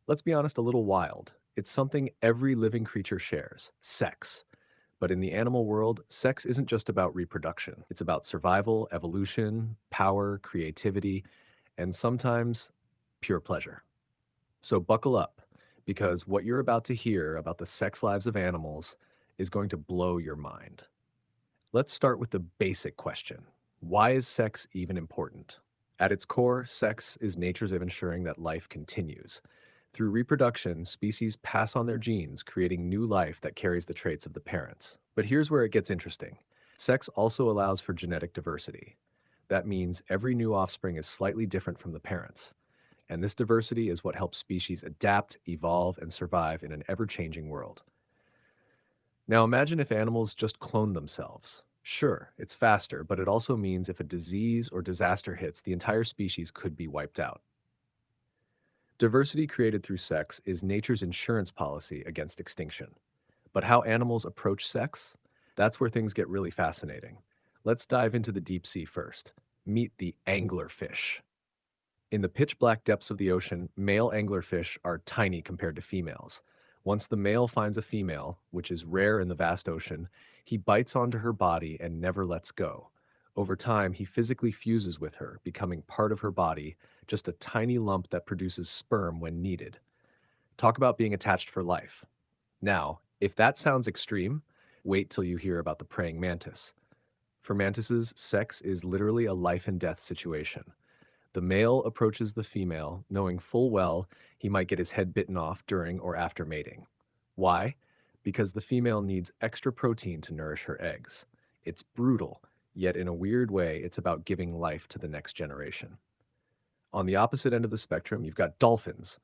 Let's be honest, a little wild. It's something every living creature shares sex. But in the animal world, sex isn't just about reproduction. It's about survival, evolution, power, creativity, and sometimes pure pleasure. So buckle up, because what you're about to hear about the sex lives of animals is going to blow your mind. Let's start with the basic question. Why is sex even important? At its core, sex is nature's way of ensuring that life continues. Through reproduction, species pass on their genes, creating new life that carries the traits of the parents. But here's where it gets interesting. Sex also allows for genetic diversity. That means every new offspring is slightly different from the parents. And this diversity is what helps species adapt, evolve, and survive in an ever changing world. Now imagine if animals just cloned themselves. Sure, it's faster, but it also means if a disease or disaster hits, the entire species could be wiped out. Diversity created through sex is nature's insurance policy against extinction. But how animals approach sex? That's where things get really fascinating. Let's dive into the deep sea first. Meet the anglerfish. In the pitch black depths of the ocean, male anglerfish are tiny compared to females. Once the male finds a female, which is rare in the vast ocean, he bites onto her body and never lets go. Over time, he physically fuses with her, becoming part of her body, just a tiny lump that produces sperm when needed. Talk about being attached for life. Now, if that sounds extreme, wait till you hear about the praying mantis. For mantises, sex is literally a life and death situation. The male approaches the female, knowing full well he might get his head bitten off during or after mating. Why? Because the female needs extra protein to nourish her eggs. It's brutal, yet in a weird way, it's about giving life to the next generation. On the opposite end of the spectrum, you've got dolphins,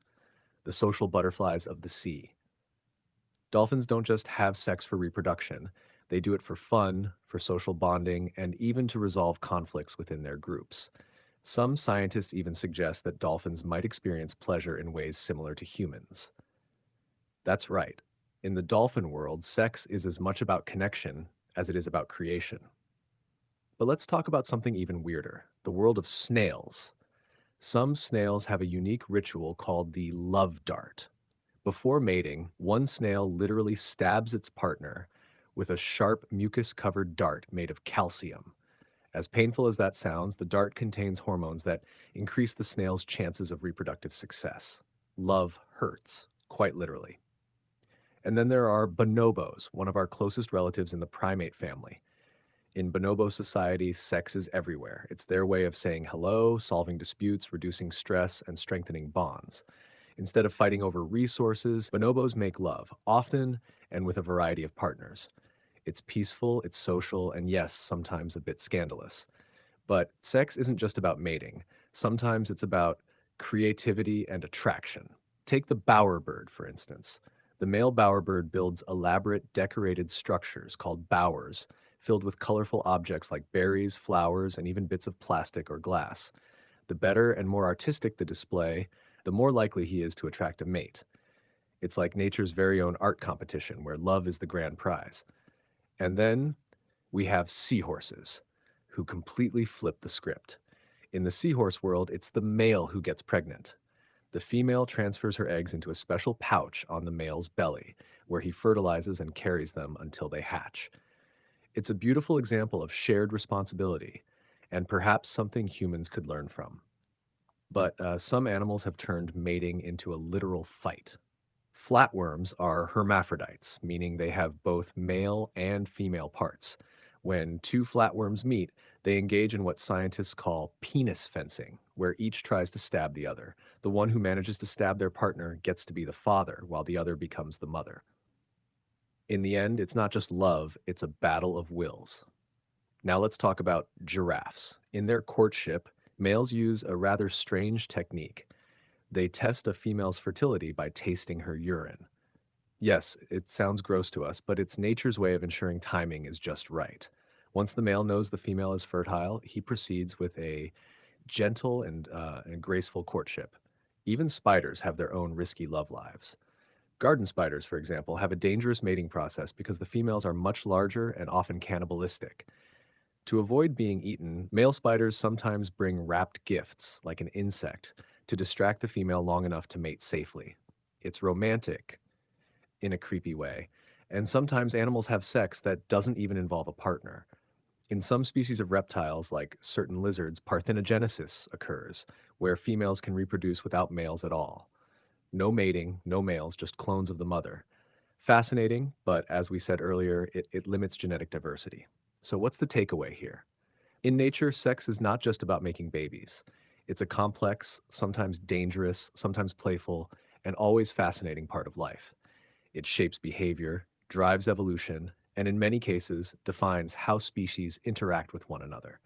the social butterflies of the sea. Dolphins don't just have sex for reproduction, they do it for fun, for social bonding, and even to resolve conflicts within their groups. Some scientists even suggest that dolphins might experience pleasure in ways similar to humans. That's right. In the dolphin world, sex is as much about connection as it is about creation. But let's talk about something even weirder, the world of snails. Some snails have a unique ritual called the love dart. Before mating, one snail literally stabs its partner with a sharp mucus covered dart made of calcium. As painful as that sounds, the dart contains hormones that increase the snail's chances of reproductive success. Love hurts, quite literally. And then there are bonobos, one of our closest relatives in the primate family. In bonobo society, sex is everywhere. It's their way of saying hello, solving disputes, reducing stress, and strengthening bonds. Instead of fighting over resources, bonobos make love, often and with a variety of partners. It's peaceful, it's social, and yes, sometimes a bit scandalous. But sex isn't just about mating. Sometimes it's about creativity and attraction. Take the bowerbird, for instance. The male bowerbird builds elaborate, decorated structures called bowers, filled with colorful objects like berries, flowers, and even bits of plastic or glass. The better and more artistic the display, the more likely he is to attract a mate. It's like nature's very own art competition where love is the grand prize. And then we have seahorses, who completely flip the script. In the seahorse world, it's the male who gets pregnant. The female transfers her eggs into a special pouch on the male's belly, where he fertilizes and carries them until they hatch. It's a beautiful example of shared responsibility, and perhaps something humans could learn from. But some animals have turned mating into a literal fight. Flatworms are hermaphrodites, meaning they have both male and female parts. When two flatworms meet, they engage in what scientists call penis fencing, where each tries to stab the other. The one who manages to stab their partner gets to be the father, while the other becomes the mother. In the end, it's not just love, it's a battle of wills. Now let's talk about giraffes. In their courtship, males use a rather strange technique. They test a female's fertility by tasting her urine. Yes, it sounds gross to us, but it's nature's way of ensuring timing is just right. Once the male knows the female is fertile, he proceeds with a gentle and graceful courtship. Even spiders have their own risky love lives. Garden spiders, for example, have a dangerous mating process because the females are much larger and often cannibalistic. To avoid being eaten, male spiders sometimes bring wrapped gifts, like an insect, to distract the female long enough to mate safely. It's romantic in a creepy way. And sometimes animals have sex that doesn't even involve a partner. In some species of reptiles, like certain lizards, parthenogenesis occurs, where females can reproduce without males at all. No mating, no males, just clones of the mother. Fascinating, but as we said earlier, it limits genetic diversity. So, what's the takeaway here? In nature, sex is not just about making babies. It's a complex, sometimes dangerous, sometimes playful, and always fascinating part of life. It shapes behavior, drives evolution, and in many cases defines how species interact with one another.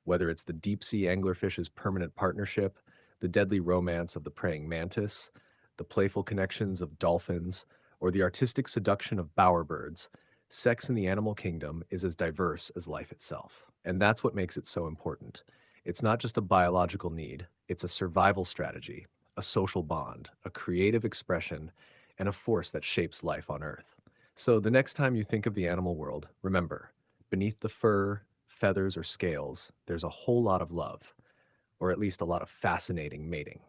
Whether it's the deep sea anglerfish's permanent partnership, the deadly romance of the praying mantis, the playful connections of dolphins, or the artistic seduction of bowerbirds, sex in the animal kingdom is as diverse as life itself. And that's what makes it so important. It's not just a biological need, it's a survival strategy, a social bond, a creative expression, and a force that shapes life on Earth. So the next time you think of the animal world, remember, beneath the fur, feathers, or scales, there's a whole lot of love, or at least a lot of fascinating mating.